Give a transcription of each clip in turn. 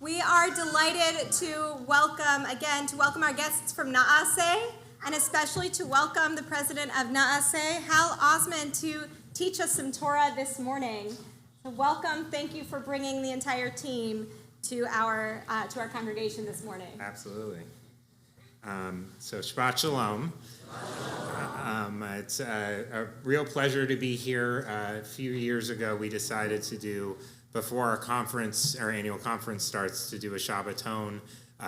We are delighted to welcome our guests from Naaseh, and especially to welcome the president of Naaseh, Hal Osman, to teach us some Torah this morning. So welcome. Thank you for bringing the entire team to our congregation this morning. Absolutely. So Shabbat Shalom. It's a real pleasure to be here. A few years ago, we decided to do, before our annual conference starts, to do a Shabbaton.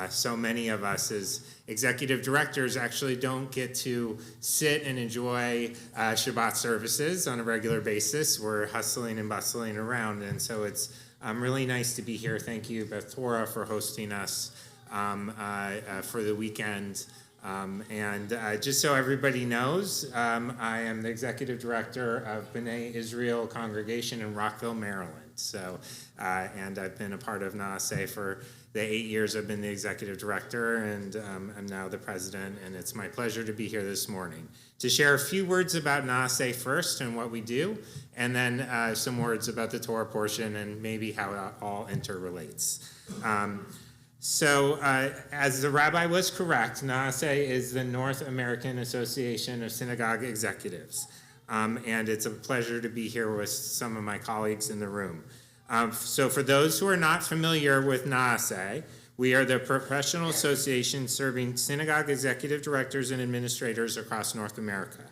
So many of us as executive directors actually don't get to sit and enjoy Shabbat services on a regular basis. We're hustling and bustling around, and so it's really nice to be here. Thank you, Beth Torah, for hosting us for the weekend. Just so everybody knows, I am the executive director of B'nai Israel Congregation in Rockville, Maryland. So, and I've been a part of Naaseh for the 8 years I've been the executive director, and I'm now the president, and it's my pleasure to be here this morning to share a few words about Naaseh first and what we do, and then some words about the Torah portion and maybe how it all interrelates. So, as the rabbi was correct, Naaseh is the North American Association of Synagogue Executives. And it's a pleasure to be here with some of my colleagues in the room. So for those who are not familiar with Naaseh, we are the professional association serving synagogue executive directors and administrators across North America.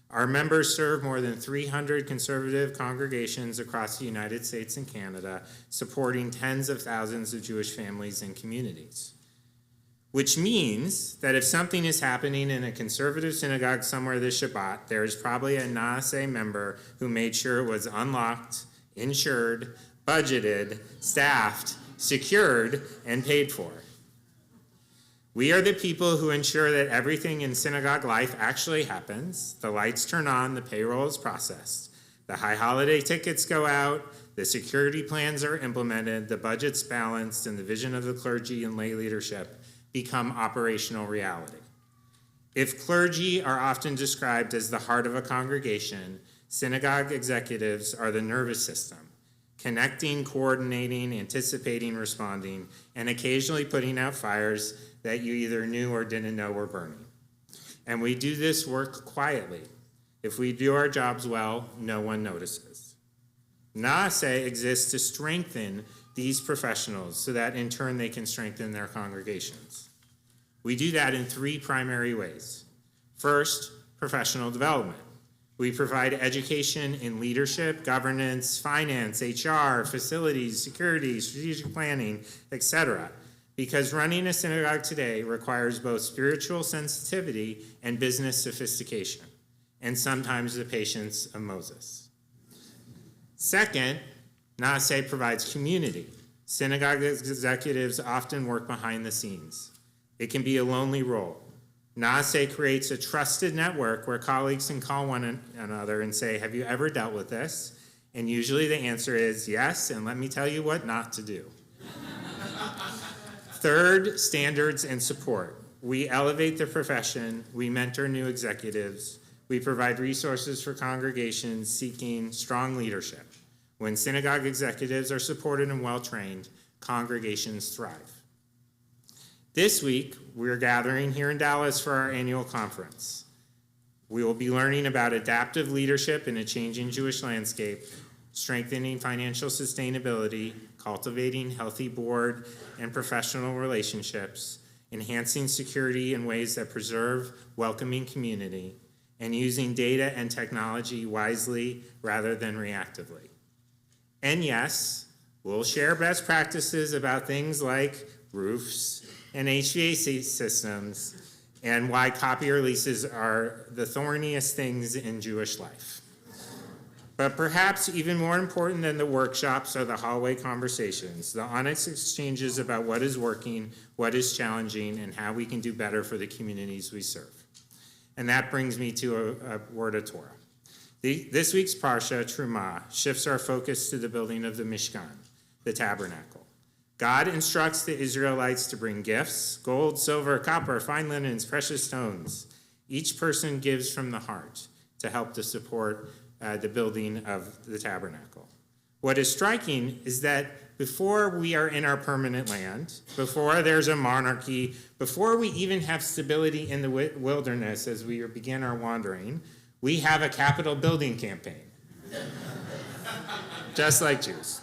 Our members serve more than 300 conservative congregations across the United States and Canada, supporting tens of thousands of Jewish families and communities. Which means that if something is happening in a conservative synagogue somewhere this Shabbat, there is probably a Naaseh member who made sure it was unlocked, insured, budgeted, staffed, secured, and paid for. We are the people who ensure that everything in synagogue life actually happens. The lights turn on, the payroll is processed, the high holiday tickets go out, the security plans are implemented, the budget's balanced, and the vision of the clergy and lay leadership become operational reality. If clergy are often described as the heart of a congregation, synagogue executives are the nervous system, connecting, coordinating, anticipating, responding, and occasionally putting out fires that you either knew or didn't know were burning. And we do this work quietly. If we do our jobs well, no one notices. Naaseh exists to strengthen these professionals so that in turn they can strengthen their congregations. We do that in three primary ways. First, professional development. We provide education in leadership, governance, finance, HR, facilities, security, strategic planning, etc. Because running a synagogue today requires both spiritual sensitivity and business sophistication, and sometimes the patience of Moses. Second, Naaseh provides community. Synagogue executives often work behind the scenes. It can be a lonely role. Naaseh creates a trusted network where colleagues can call one another and say, "Have you ever dealt with this?" And usually the answer is yes, and let me tell you what not to do. Third, standards and support. We elevate the profession. We mentor new executives. We provide resources for congregations seeking strong leadership. When synagogue executives are supported and well-trained, congregations thrive. This week, we're gathering here in Dallas for our annual conference. We will be learning about adaptive leadership in a changing Jewish landscape, strengthening financial sustainability, cultivating healthy board and professional relationships, enhancing security in ways that preserve welcoming community, and using data and technology wisely rather than reactively. And yes, we'll share best practices about things like roofs and HVAC systems and why copier leases are the thorniest things in Jewish life. But perhaps even more important than the workshops are the hallway conversations, the honest exchanges about what is working, what is challenging, and how we can do better for the communities we serve. And that brings me to a word of Torah. This week's Parashat, Terumah, shifts our focus to the building of the Mishkan, the tabernacle. God instructs the Israelites to bring gifts, gold, silver, copper, fine linens, precious stones. Each person gives from the heart to help to support the building of the tabernacle. What is striking is that before we are in our permanent land, before there's a monarchy, before we even have stability in the wilderness as we begin our wandering, we have a Capitol building campaign, just like Jews.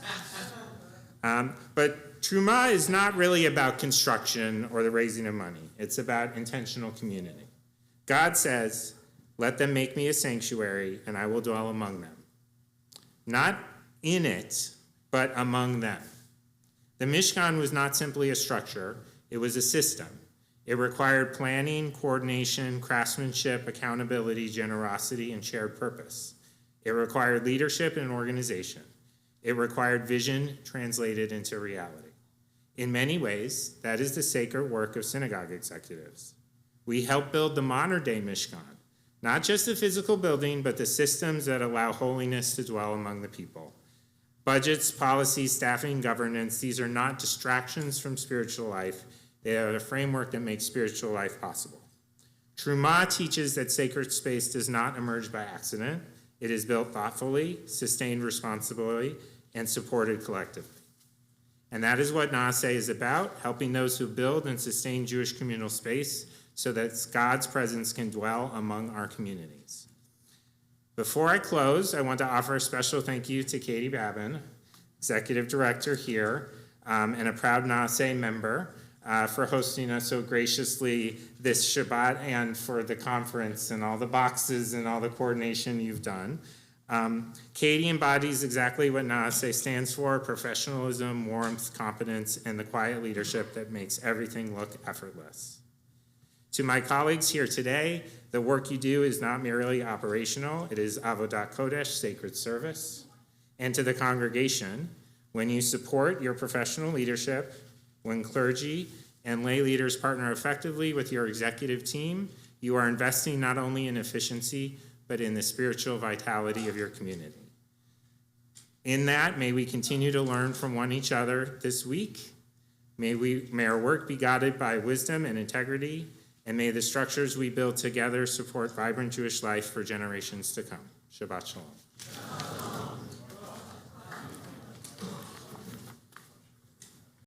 But Terumah is not really about construction or the raising of money. It's about intentional community. God says, "Let them make me a sanctuary, and I will dwell among them." Not in it, but among them. The Mishkan was not simply a structure, it was a system. It required planning, coordination, craftsmanship, accountability, generosity, and shared purpose. It required leadership and organization. It required vision translated into reality. In many ways, that is the sacred work of synagogue executives. We help build the modern-day Mishkan, not just the physical building, but the systems that allow holiness to dwell among the people. Budgets, policies, staffing, governance, these are not distractions from spiritual life. They are the framework that makes spiritual life possible. Terumah teaches that sacred space does not emerge by accident. It is built thoughtfully, sustained responsibly, and supported collectively. And that is what Naaseh is about, helping those who build and sustain Jewish communal space so that God's presence can dwell among our communities. Before I close, I want to offer a special thank you to Katie Babin, Executive Director here, and a proud Naaseh member, for hosting us so graciously this Shabbat and for the conference and all the boxes and all the coordination you've done. Katie embodies exactly what Naaseh stands for: professionalism, warmth, competence, and the quiet leadership that makes everything look effortless. To my colleagues here today, the work you do is not merely operational, it is avodat kodesh, sacred service. And to the congregation, when you support your professional leadership, when clergy and lay leaders partner effectively with your executive team, you are investing not only in efficiency, but in the spiritual vitality of your community. In that, may we continue to learn from one each other this week. May our work be guided by wisdom and integrity, and may the structures we build together support vibrant Jewish life for generations to come. Shabbat Shalom.